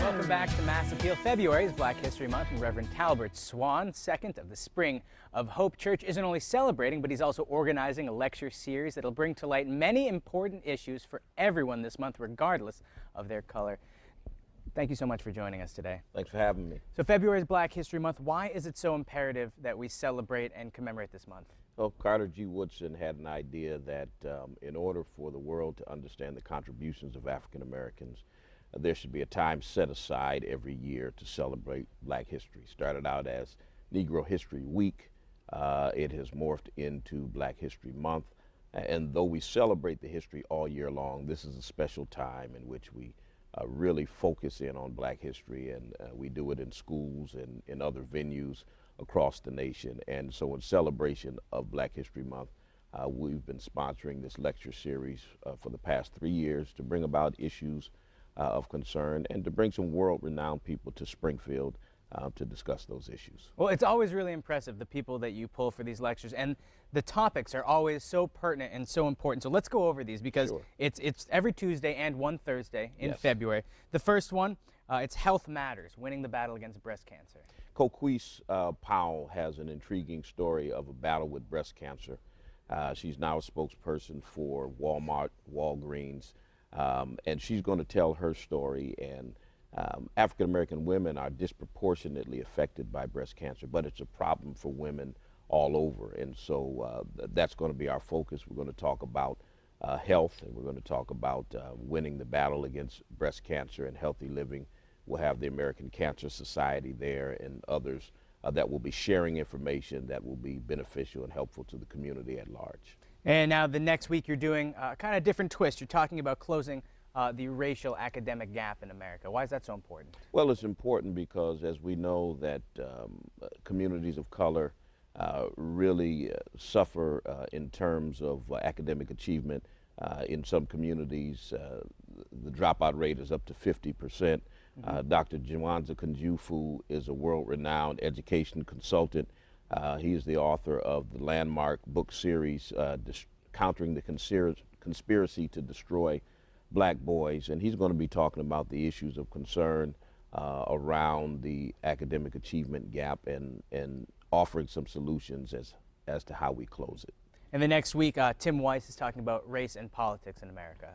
Welcome back to Mass Appeal. February is Black History Month, and Reverend Talbert Swan, second of the Spring of Hope Church, isn't only celebrating, but he's also organizing a lecture series that'll bring to light many important issues for everyone this month, regardless of their color. Thank you so much for joining us today. Thanks for having me. So February is Black History Month. Why is it so imperative that we celebrate and commemorate this month? Well, Carter G. Woodson had an idea that in order for the world to understand the contributions of African Americans, there should be a time set aside every year to celebrate Black history. Started out as Negro History Week. It has morphed into Black History Month. And though we celebrate the history all year long, this is a special time in which we really focus in on Black history, and we do it in schools and in other venues across the nation. And so in celebration of Black History Month, we've been sponsoring this lecture series for the past 3 years to bring about issues of concern and to bring some world-renowned people to Springfield to discuss those issues. Well, it's always really impressive, the people that you pull for these lectures, and the topics are always so pertinent and so important. So let's go over these, because Sure. it's every Tuesday and one Thursday in Yes. February. The first one, it's Health Matters, winning the battle against breast cancer. Coquise Powell has an intriguing story of a battle with breast cancer. She's now a spokesperson for Walmart, Walgreens, and she's going to tell her story. And African American women are disproportionately affected by breast cancer, but it's a problem for women all over. And so that's going to be our focus. We're going to talk about health, and we're going to talk about winning the battle against breast cancer and healthy living. We'll have the American Cancer Society there and others that will be sharing information that will be beneficial and helpful to the community at large. And now the next week you're doing a kind of different twist. You're talking about closing the racial academic gap in America. Why is that so important? Well, it's important because, as we know, that communities of color really suffer in terms of academic achievement. In some communities, the dropout rate is up to 50%. Dr. Nwanza Kunjufu is a world-renowned education consultant. He is the author of the landmark book series, Countering the Conspiracy to Destroy Black Boys, and he's going to be talking about the issues of concern around the academic achievement gap and offering some solutions as to how we close it. And the next week, Tim Weiss is talking about race and politics in America.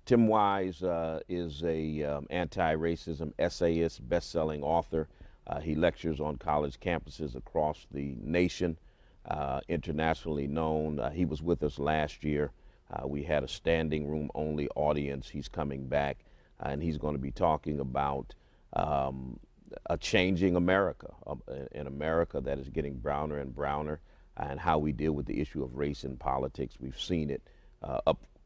Tim Wise is a anti-racism essayist, best-selling author. He lectures on college campuses across the nation, internationally known. He was with us last year. We had a standing room only audience. He's coming back, and he's going to be talking about a changing America, an America that is getting browner and browner, and how we deal with the issue of race in politics. We've seen it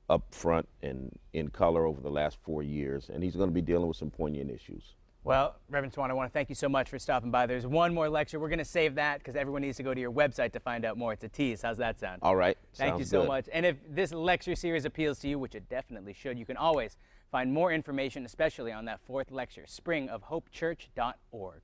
up front and in color over the last 4 years, and he's going to be dealing with some poignant issues. Well, Reverend Swan, I want to thank you so much for stopping by. There's one more lecture. We're going to save that because everyone needs to go to your website to find out more. It's a tease. How's that sound? All right. Thank you so much. And if this lecture series appeals to you, which it definitely should, you can always find more information, especially on that fourth lecture, springofhopechurch.org.